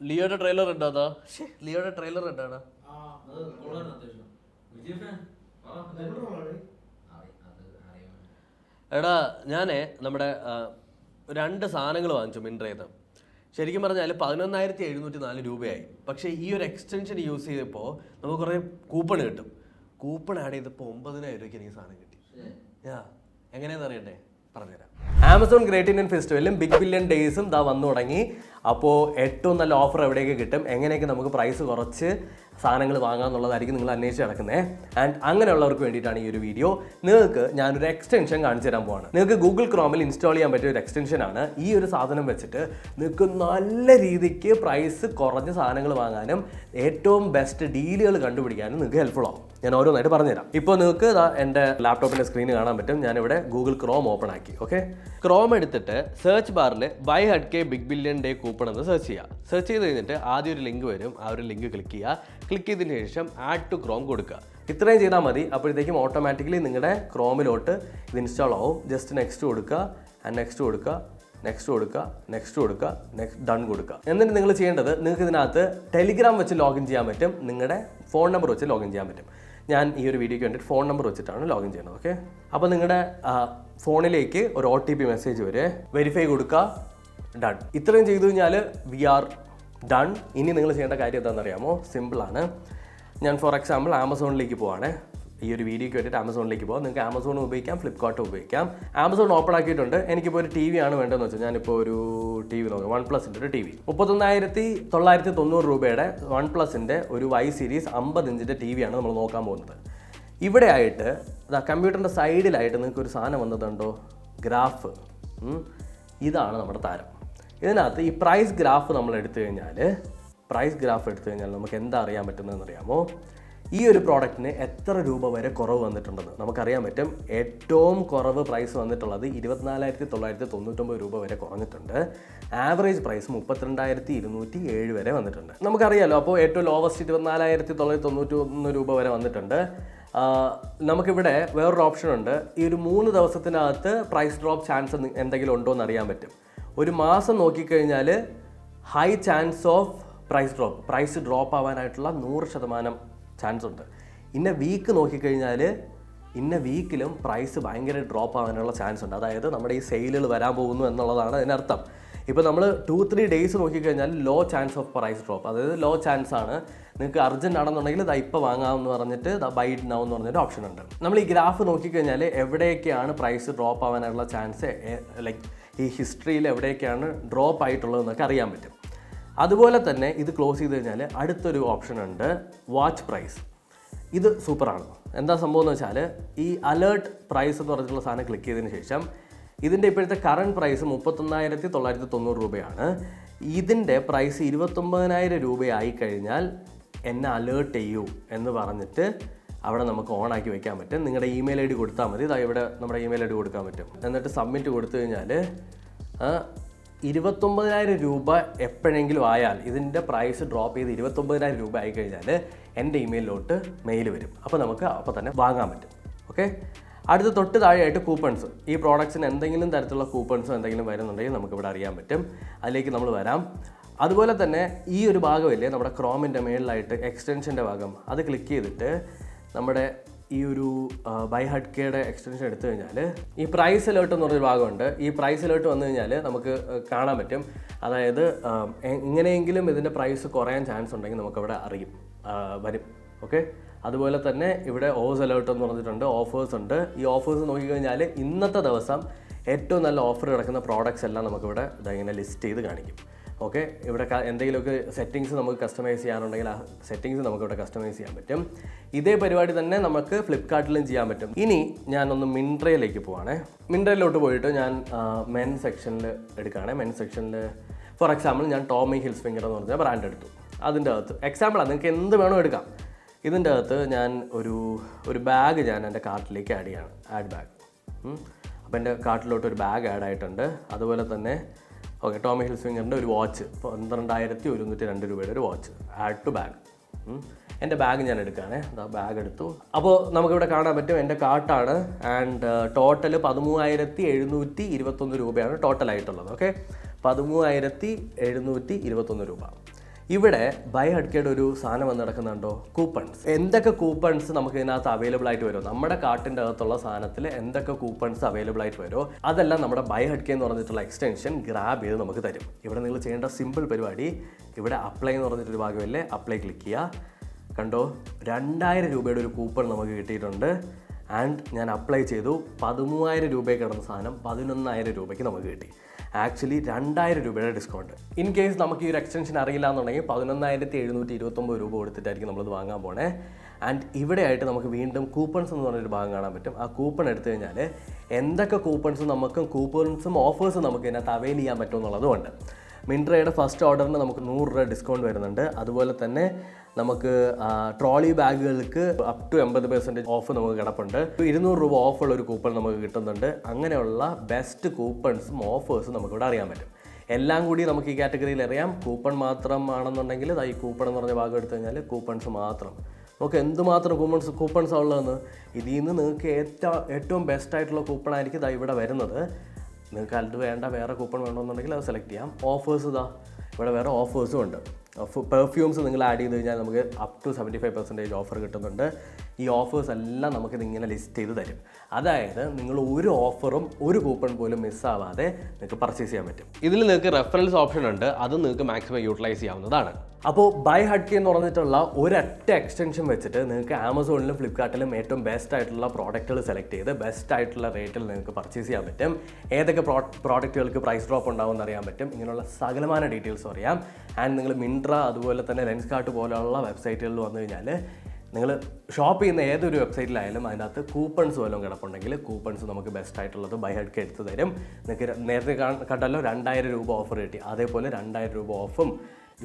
ലിയോയുടെ ട്രെയിലർ ഉണ്ടാ ലിയോയുടെ ട്രെയിലർ ഉണ്ടാണ് എടാ ഞാനേ നമ്മുടെ 2 സാധനങ്ങൾ വാങ്ങിച്ചു മിൻട്രയിൽ. ശരിക്കും പറഞ്ഞാൽ 11,704 രൂപയായി. പക്ഷേ ഈ ഒരു എക്സ്റ്റൻഷൻ യൂസ് ചെയ്തപ്പോൾ നമുക്ക് കുറേ കൂപ്പൺ കിട്ടും. കൂപ്പൺ ആഡ് ചെയ്തപ്പോൾ 9,000 രൂപയ്ക്ക് എനിക്ക് സാധനം കിട്ടി. എങ്ങനെയാണെന്ന് അറിയണ്ടേ? പറഞ്ഞുതരാം. ആമസോൺ ഗ്രേറ്റ് ഇന്ത്യൻ ഫെസ്റ്റിവലും ബിഗ് ബില്യൺ ഡേയ്സും ദാ വന്നു തുടങ്ങി. അപ്പോൾ ഏറ്റവും നല്ല ഓഫർ എവിടെയൊക്കെ കിട്ടും, എങ്ങനെയൊക്കെ നമുക്ക് പ്രൈസ് കുറച്ച് സാധനങ്ങൾ വാങ്ങാമെന്നുള്ളതായിരിക്കും നിങ്ങൾ അന്വേഷിച്ച് നടക്കുന്നത്. ആൻഡ് അങ്ങനെയുള്ളവർക്ക് വേണ്ടിയിട്ടാണ് ഈ ഒരു വീഡിയോ. നിങ്ങൾക്ക് ഞാനൊരു എക്സ്റ്റൻഷൻ കാണിച്ചു തരാൻ പോവാണ്. നിങ്ങൾക്ക് ഗൂഗിൾ ക്രോമിൽ ഇൻസ്റ്റാൾ ചെയ്യാൻ പറ്റിയ ഒരു എക്സ്റ്റൻഷനാണ്. ഈ ഒരു സാധനം വെച്ചിട്ട് നിങ്ങൾക്ക് നല്ല രീതിക്ക് പ്രൈസ് കുറഞ്ഞ സാധനങ്ങൾ വാങ്ങാനും ഏറ്റവും ബെസ്റ്റ് ഡീലുകൾ കണ്ടുപിടിക്കാനും നിങ്ങൾക്ക് ഹെൽപ്ഫുൾ ആവും. ഞാൻ ഓരോന്നായിട്ട് പറഞ്ഞുതരാം. ഇപ്പോൾ നിങ്ങൾക്ക് എൻ്റെ ലാപ്ടോപ്പിൻ്റെ സ്ക്രീന് കാണാൻ പറ്റും. ഞാനിവിടെ ഗൂഗിൾ ക്രോം ഓപ്പൺ ആക്കി. ഓക്കെ, ക്രോം എടുത്തിട്ട് സെർച്ച് ബാറിൽ ബൈ ഹഡ് കെ ബിഗ് ബില്യൺ ഡേ കൂപ്പൺ എന്ന് സെർച്ച് ചെയ്യുക. സെർച്ച് ചെയ്ത് കഴിഞ്ഞിട്ട് ആദ്യം ഒരു ലിങ്ക് വരും. ആ ഒരു ലിങ്ക് ക്ലിക്ക് ചെയ്യുക. ക്ലിക്ക് ചെയ്തതിന് ശേഷം ആഡ് ടു ക്രോം കൊടുക്കുക. ഇത്രയും ചെയ്താൽ മതി. അപ്പോഴത്തേക്കും ഓട്ടോമാറ്റിക്കലി നിങ്ങളുടെ ക്രോമിലോട്ട് ഇത് ഇൻസ്റ്റാൾ ആവും. ജസ്റ്റ് നെക്സ്റ്റ് കൊടുക്കുക, ആൻഡ് നെക്സ്റ്റ് കൊടുക്കുക, നെക്സ്റ്റ് കൊടുക്കുക, നെക്സ്റ്റ് കൊടുക്കുക, നെക്സ്റ്റ് ഡൺ കൊടുക്കുക. എന്നിട്ട് നിങ്ങൾ ചെയ്യേണ്ടത്, നിങ്ങൾക്ക് ഇതിനകത്ത് ടെലിഗ്രാം വെച്ച് ലോഗിൻ ചെയ്യാൻ പറ്റും, നിങ്ങളുടെ ഫോൺ നമ്പർ വെച്ച് ലോഗിൻ ചെയ്യാൻ പറ്റും. ഞാൻ ഈ ഒരു വീഡിയോയ്ക്ക് വേണ്ടിയിട്ട് ഫോൺ നമ്പർ വെച്ചിട്ടാണ് ലോഗിൻ ചെയ്യുന്നത്. ഓക്കെ, അപ്പോൾ നിങ്ങളുടെ ഫോണിലേക്ക് ഒരു OTP മെസ്സേജ് വരെ വെരിഫൈ കൊടുക്കുക, ഡൺ. ഇത്രയും ചെയ്തു കഴിഞ്ഞാൽ വി ആർ ഡൺ. ഇനി നിങ്ങൾ ചെയ്യേണ്ട കാര്യം എന്താണെന്ന് അറിയാമോ? സിമ്പിളാണ്. ഞാൻ ഫോർ എക്സാമ്പിൾ ആമസോണിലേക്ക് പോവാണ്. ഈ ഒരു വീഡിയോയ്ക്ക് വേണ്ടിയിട്ട് ആമസോണിലേക്ക് പോകാം. നിങ്ങൾക്ക് ആമസോൺ ഉപയോഗിക്കാം, ഫ്ലിപ്കാർട്ടും ഉപയോഗിക്കാം. ആമസോൺ ഓപ്പൺ ആക്കിയിട്ടുണ്ട്. എനിക്കിപ്പോൾ ഒരു TV ആണ് വേണ്ടതെന്ന് വെച്ചാൽ ഞാനിപ്പോൾ ഒരു TV നോക്കാം. OnePlus ഒരു TV 39,990 രൂപയുടെ OnePlusൻ്റെ ഒരു Y സീരീസ് 50 ഇഞ്ചിൻ്റെ TV ആണ് നമ്മൾ നോക്കാൻ പോകുന്നത്. ഇവിടെ ആയിട്ട് കമ്പ്യൂട്ടറിൻ്റെ സൈഡിലായിട്ട് നിങ്ങൾക്ക് ഒരു സാധനം വന്നതുണ്ടോ? ഗ്രാഫ്. ഇതാണ് നമ്മുടെ താരം. ഇതിനകത്ത് ഈ പ്രൈസ് ഗ്രാഫ് നമ്മൾ എടുത്തു കഴിഞ്ഞാൽ നമുക്ക് എന്താ അറിയാൻ പറ്റുന്നതെന്ന് അറിയാമോ? ഈ ഒരു പ്രോഡക്റ്റിന് എത്ര രൂപ വരെ കുറവ് വന്നിട്ടുണ്ടെന്ന് നമുക്കറിയാൻ പറ്റും. ഏറ്റവും കുറവ് പ്രൈസ് വന്നിട്ടുള്ളത് 24,999 രൂപ വരെ കുറഞ്ഞിട്ടുണ്ട്. ആവറേജ് പ്രൈസ് 32,207 വരെ വന്നിട്ടുണ്ട്. നമുക്കറിയാലോ. അപ്പോൾ ഏറ്റവും ലോവസ്റ്റ് 24,991 രൂപ വരെ വന്നിട്ടുണ്ട്. നമുക്കിവിടെ വേറൊരു ഓപ്ഷൻ ഉണ്ട്. ഈ ഒരു 3 ദിവസത്തിനകത്ത് പ്രൈസ് ഡ്രോപ്പ് ചാൻസ് എന്തെങ്കിലും ഉണ്ടോ എന്ന് അറിയാൻ പറ്റും. ഒരു മാസം നോക്കിക്കഴിഞ്ഞാൽ high chance of price drop ആവാനായിട്ടുള്ള 100% ചാൻസ് ഉണ്ട്. ഇന്ന വീക്ക് നോക്കിക്കഴിഞ്ഞാൽ ഇന്ന വീക്കിലും പ്രൈസ് ഭയങ്കര ഡ്രോപ്പ് ആവാനുള്ള ചാൻസ് ഉണ്ട്. അതായത് നമ്മുടെ ഈ സെയിലുകൾ വരാൻ പോകുന്നു എന്നുള്ളതാണ് അതിനർത്ഥം. ഇപ്പോൾ നമ്മൾ 2-3 ഡേയ്സ് നോക്കിക്കഴിഞ്ഞാൽ low chance of price drop, അതായത് ലോ ചാൻസ് ആണ്. നിങ്ങൾക്ക് അർജൻറ്റ് ആണെന്നുണ്ടെങ്കിൽ ഇത് ഇപ്പോൾ വാങ്ങാമെന്ന് പറഞ്ഞിട്ട് ബൈ ഇറ്റ് നൗ എന്ന് പറഞ്ഞൊരു ഓപ്ഷൻ ഉണ്ട്. നമ്മൾ ഈ ഗ്രാഫ് നോക്കിക്കഴിഞ്ഞാൽ എവിടെയൊക്കെയാണ് പ്രൈസ് ഡ്രോപ്പ് ആവാനുള്ള ചാൻസ്, ലൈക്ക് ഈ ഹിസ്റ്ററിയിൽ എവിടെയൊക്കെയാണ് ഡ്രോപ്പ് ആയിട്ടുള്ളതെന്നൊക്കെ അറിയാൻ പറ്റും. അതുപോലെ തന്നെ ഇത് ക്ലോസ് ചെയ്ത് കഴിഞ്ഞാൽ അടുത്തൊരു ഓപ്ഷൻ ഉണ്ട്, വാച്ച് പ്രൈസ്. ഇത് സൂപ്പറാണ്. എന്താ സംഭവം എന്ന് വെച്ചാൽ ഈ അലേർട്ട് പ്രൈസ് എന്ന് പറഞ്ഞിട്ടുള്ള സാധനം ക്ലിക്ക് ചെയ്തതിന് ശേഷം ഇതിൻ്റെ ഇപ്പോഴത്തെ കറണ്ട് പ്രൈസ് 39,990 രൂപയാണ്. ഇതിൻ്റെ പ്രൈസ് 29,000 രൂപയായി കഴിഞ്ഞാൽ എന്നെ അലേർട്ട് ചെയ്യൂ എന്ന് പറഞ്ഞിട്ട് അവിടെ നമുക്ക് ഓണാക്കി വെക്കാൻ പറ്റും. നിങ്ങളുടെ ഇമെയിൽ ID കൊടുത്താൽ മതി. ഇതാ ഇവിടെ നമ്മുടെ ഇമെയിൽ ID കൊടുക്കാൻ പറ്റും. എന്നിട്ട് സബ്മിറ്റ് കൊടുത്തു കഴിഞ്ഞാൽ 29,000 രൂപ എപ്പോഴെങ്കിലും ആയാൽ, ഇതിൻ്റെ പ്രൈസ് ഡ്രോപ്പ് ചെയ്ത് 29,000 രൂപ ആയി കഴിഞ്ഞാൽ എൻ്റെ ഇമെയിലിലോട്ട് മെയിൽ വരും. അപ്പോൾ നമുക്ക് അപ്പോൾ തന്നെ വാങ്ങാൻ പറ്റും. ഓക്കെ, അടുത്ത തൊട്ട് താഴെയായിട്ട് കൂപ്പൺസ്. ഈ പ്രോഡക്ട്സിന് എന്തെങ്കിലും തരത്തിലുള്ള കൂപ്പൺസ് എന്തെങ്കിലും വരുന്നുണ്ടെങ്കിൽ നമുക്കിവിടെ അറിയാൻ പറ്റും. അതിലേക്ക് നമ്മൾ വരാം. അതുപോലെ തന്നെ ഈ ഒരു ഭാഗമില്ലേ നമ്മുടെ ക്രോമിൻ്റെ മേളിലായിട്ട് എക്സ്റ്റൻഷൻ്റെ ഭാഗം, അത് ക്ലിക്ക് ചെയ്തിട്ട് നമ്മുടെ ഈ ഒരു ബൈ ഹഡ് കെയുടെ എക്സ്റ്റൻഷൻ എടുത്തു കഴിഞ്ഞാൽ ഈ പ്രൈസ് അലേർട്ട് എന്ന് പറഞ്ഞൊരു ഭാഗമുണ്ട്. ഈ പ്രൈസ് അലേർട്ട് വന്നു കഴിഞ്ഞാൽ നമുക്ക് കാണാൻ പറ്റും. അതായത് എങ്ങനെയെങ്കിലും ഇതിൻ്റെ പ്രൈസ് കുറയാൻ ചാൻസ് ഉണ്ടെങ്കിൽ നമുക്കവിടെ വരും. ഓക്കെ, അതുപോലെ തന്നെ ഇവിടെ ഓസ് അലേർട്ട് എന്ന് പറഞ്ഞിട്ടുണ്ട്, ഓഫേഴ്സ് ഉണ്ട്. ഈ ഓഫേഴ്സ് നോക്കിക്കഴിഞ്ഞാൽ ഇന്നത്തെ ദിവസം ഏറ്റവും നല്ല ഓഫർ കിടക്കുന്ന പ്രോഡക്റ്റ്സ് എല്ലാം നമുക്കിവിടെ ഇങ്ങനെ ലിസ്റ്റ് ചെയ്ത് കാണിക്കും. ഓക്കെ, ഇവിടെ എന്തെങ്കിലുമൊക്കെ സെറ്റിങ്സ് നമുക്ക് കസ്റ്റമൈസ് ചെയ്യാനുണ്ടെങ്കിൽ ആ സെറ്റിങ്സ് നമുക്കിവിടെ കസ്റ്റമൈസ് ചെയ്യാൻ പറ്റും. ഇതേ പരിപാടി തന്നെ നമുക്ക് ഫ്ലിപ്കാർട്ടിലും ചെയ്യാൻ പറ്റും. ഇനി ഞാനൊന്ന് മിൻട്രയിലേക്ക് പോവാണേ. മിൻട്രയിലോട്ട് പോയിട്ട് ഞാൻ മെൻ സെക്ഷനിൽ എടുക്കുകയാണെങ്കിൽ മെൻ സെക്ഷനിൽ ഫോർ എക്സാമ്പിൾ ഞാൻ ടോമി ഹിൽഫിംഗർ എന്ന് പറഞ്ഞ ബ്രാൻഡ് എടുത്തു. അതിൻ്റെ അകത്ത് എക്സാമ്പിളാണ്, നിങ്ങൾക്ക് എന്ത് വേണോ എടുക്കാം. ഇതിൻ്റെ അകത്ത് ഞാൻ ഒരു ബാഗ് ഞാൻ എൻ്റെ കാർട്ടിലേക്ക് ആഡ് ചെയ്യാണ്, ആഡ് ബാഗ്. അപ്പോൾ എൻ്റെ കാർട്ടിലോട്ട് ഒരു ബാഗ് ആഡ് ആയിട്ടുണ്ട്. അതുപോലെ തന്നെ ഓക്കെ, ടോമി ഹിൽഫിംഗറിൻ്റെ ഒരു വാച്ച് 12,102 രൂപയുടെ ഒരു വാച്ച്, ആഡ് ടു ബാഗ്. എൻ്റെ ബാഗ് ഞാൻ എടുക്കുകയാണേ, ബാഗ് എടുത്തു. അപ്പോൾ നമുക്കിവിടെ കാണാൻ പറ്റും എൻ്റെ കാർട്ടാണ്. ആൻഡ് ടോട്ടൽ 13,721 രൂപയാണ് ടോട്ടലായിട്ടുള്ളത്. ഓക്കെ, 13,721 രൂപ. ഇവിടെ ബൈ ഹഡ്കയുടെ ഒരു സാധനം വന്ന് നടക്കുന്നുണ്ടോ, കൂപ്പൺസ്. എന്തൊക്കെ കൂപ്പൺസ് നമുക്ക് ഇതിനകത്ത് അവൈലബിൾ ആയിട്ട് വരുമോ, നമ്മുടെ കാർട്ടിൻ്റെ അകത്തുള്ള സാധനത്തിൽ എന്തൊക്കെ കൂപ്പൺസ് അവൈലബിൾ ആയിട്ട് വരുമോ അതെല്ലാം നമ്മുടെ ബൈ ഹഡ്കെ എന്ന് പറഞ്ഞിട്ടുള്ള എക്സ്റ്റൻഷൻ ഗ്രാബ് ചെയ്ത് നമുക്ക് തരും. ഇവിടെ നിങ്ങൾ ചെയ്യേണ്ട സിമ്പിൾ പരിപാടി, ഇവിടെ അപ്ലൈ എന്ന് പറഞ്ഞിട്ടൊരു ഭാഗമല്ലേ, അപ്ലൈ ക്ലിക്ക് ചെയ്യുക. കണ്ടോ, 2000 രൂപയുടെ ഒരു കൂപ്പൺ നമുക്ക് കിട്ടിയിട്ടുണ്ട്. ആൻഡ് ഞാൻ അപ്ലൈ ചെയ്തു, 13,000 രൂപയ്ക്ക് കിടന്ന സാധനം 11,000 രൂപയ്ക്ക് നമുക്ക് കിട്ടി. ആക്ച്വലി 2,000 രൂപയുടെ ഡിസ്കൗണ്ട്. ഇൻ കേസ് നമുക്ക് ഈ ഒരു എക്സ്റ്റൻഷൻ അറിയില്ല എന്നുണ്ടെങ്കിൽ 11,729 രൂപ കൊടുത്തിട്ടായിരിക്കും നമ്മളിത് വാങ്ങാൻ പോണേ. ആൻഡ് ഇവിടെ ആയിട്ട് നമുക്ക് വീണ്ടും കൂപ്പൺസ് എന്ന് പറഞ്ഞൊരു ഭാഗം കാണാൻ പറ്റും. ആ കൂപ്പൺ എടുത്തു കഴിഞ്ഞാൽ എന്തൊക്കെ കൂപ്പൺസും ഓഫേഴ്സും നമുക്ക് ഇതിനകത്ത് അവൈൽ ചെയ്യാൻ പറ്റും എന്നുള്ളതുകൊണ്ട് മിൻട്രയുടെ ഫസ്റ്റ് ഓർഡറിന് നമുക്ക് 100 രൂപ ഡിസ്കൗണ്ട് വരുന്നുണ്ട്. അതുപോലെ തന്നെ നമുക്ക് ട്രോളി ബാഗുകൾക്ക് അപ് ടു 80% ഓഫ് നമുക്ക് കിടപ്പുണ്ട്. 200 രൂപ ഓഫുള്ള ഒരു കൂപ്പൺ നമുക്ക് കിട്ടുന്നുണ്ട്. അങ്ങനെയുള്ള ബെസ്റ്റ് കൂപ്പൺസും ഓഫേഴ്സും നമുക്കിവിടെ അറിയാൻ പറ്റും. എല്ലാം കൂടി നമുക്ക് ഈ കാറ്റഗറിയിൽ അറിയാം. കൂപ്പൺ മാത്രമാണെന്നുണ്ടെങ്കിൽ ഈ കൂപ്പൺ എന്ന് പറഞ്ഞ ഭാഗം എടുത്തു കഴിഞ്ഞാൽ കൂപ്പൺസ് മാത്രം നമുക്ക് എന്തുമാത്രം കൂപ്പൺസ് ഉള്ളതെന്ന്. ഇതിൽ നിന്ന് നിങ്ങൾക്ക് ഏറ്റവും ബെസ്റ്റ് ആയിട്ടുള്ള കൂപ്പൺ ആയിരിക്കും ഇവിടെ വരുന്നത്. നിങ്ങൾക്ക് അത് വേണ്ട, വേറെ കൂപ്പൺ വേണമെന്നുണ്ടെങ്കിൽ അത് സെലക്ട് ചെയ്യാം. ഓഫേഴ്സ് ഇവിടെ വേറെ ഓഫേഴ്സും ഉണ്ട്. പെർഫ്യൂംസ് നിങ്ങൾ ആഡ് ചെയ്ത് കഴിഞ്ഞാൽ നമുക്ക് അപ് ടു 75% ഓഫർ കിട്ടുന്നുണ്ട്. ഈ ഓഫേഴ്സ് എല്ലാം നമുക്കിത് ഇങ്ങനെ ലിസ്റ്റ് ചെയ്ത് തരും. അതായത് നിങ്ങൾ ഒരു ഓഫറും ഒരു കൂപ്പൺ പോലും മിസ്സാവാതെ നിങ്ങൾക്ക് പർച്ചേസ് ചെയ്യാൻ പറ്റും. ഇതിൽ നിങ്ങൾക്ക് റെഫറൻസ് ഓപ്ഷൻ ഉണ്ട്, അത് നിങ്ങൾക്ക് മാക്സിമം യൂട്ടിലൈസ് ചെയ്യാവുന്നതാണ്. അപ്പോൾ ബൈ ഹഡ്കെ എന്ന് പറഞ്ഞിട്ടുള്ള ഒരൊറ്റ എക്സ്റ്റൻഷൻ വെച്ചിട്ട് നിങ്ങൾക്ക് ആമസോണിലും ഫ്ലിപ്കാർട്ടിലും ഏറ്റവും ബെസ്റ്റ് ആയിട്ടുള്ള പ്രോഡക്റ്റുകൾ സെലക്ട് ചെയ്ത് ബെസ്റ്റ് ആയിട്ടുള്ള റേറ്റിൽ നിങ്ങൾക്ക് പർച്ചേസ് ചെയ്യാൻ പറ്റും. ഏതൊക്കെ പ്രോഡക്റ്റുകൾക്ക് പ്രൈസ് ഡ്രോപ്പ് ഉണ്ടാവുമെന്ന് അറിയാൻ പറ്റും. ഇങ്ങനെയുള്ള സകലമായ ഡീറ്റെയിൽസും അറിയാം. ആൻഡ് നിങ്ങൾ മിൻട്ര അതുപോലെ തന്നെ ലെൻസ്കാർട്ട് പോലെയുള്ള വെബ്സൈറ്റുകളിൽ വന്നു കഴിഞ്ഞാൽ നിങ്ങൾ ഷോപ്പ് ചെയ്യുന്ന ഏതൊരു വെബ്സൈറ്റിലായാലും അതിനകത്ത് കൂപ്പൺസ് വല്ലതും കിടപ്പുണ്ടെങ്കിൽ കൂപ്പൺസ് നമുക്ക് ബെസ്റ്റ് ആയിട്ടുള്ളത് ബൈ ഹഡ്കെ എടുത്ത് തരും. നിങ്ങൾക്ക് നേരത്തെ കണ്ടല്ലോ 2,000 രൂപ ഓഫർ കിട്ടി. അതേപോലെ 2,000 രൂപ ഓഫും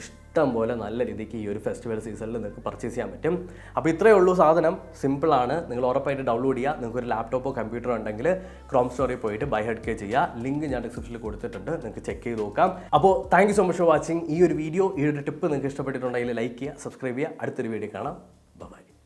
ഇഷ്ടം പോലെ നല്ല രീതിക്ക് ഈ ഒരു ഫെസ്റ്റിവൽ സീസണിൽ നിങ്ങൾക്ക് പർച്ചേസ് ചെയ്യാൻ പറ്റും. അപ്പോൾ ഇത്രയേ ഉള്ളൂ സാധനം. സിമ്പിളാണ്. നിങ്ങൾ ഉറപ്പായിട്ട് ഡൗൺലോഡ് ചെയ്യുക. നിങ്ങൾക്കൊരു ലാപ്ടോപ്പോ കമ്പ്യൂട്ടറോ ഉണ്ടെങ്കിൽ ക്രോം സ്റ്റോറിൽ പോയിട്ട് ബൈ ഹഡ്കെ ചെയ്യുക. ലിങ്ക് ഞാൻ ഡിസ്ക്രിപ്ഷനിൽ കൊടുത്തിട്ടുണ്ട്, നിങ്ങൾക്ക് ചെക്ക് ചെയ്ത് നോക്കാം. അപ്പോൾ thank you so much for watching. ഈ ഒരു വീഡിയോ, ഈ ഒരു ടിപ്പ് നിങ്ങൾക്ക് ഇഷ്ടപ്പെട്ടിട്ടുണ്ടെങ്കിൽ ലൈക്ക് ചെയ്യുക, സബ്സ്ക്രൈബ് ചെയ്യുക. അടുത്തൊരു വീഡിയോ കാണാം.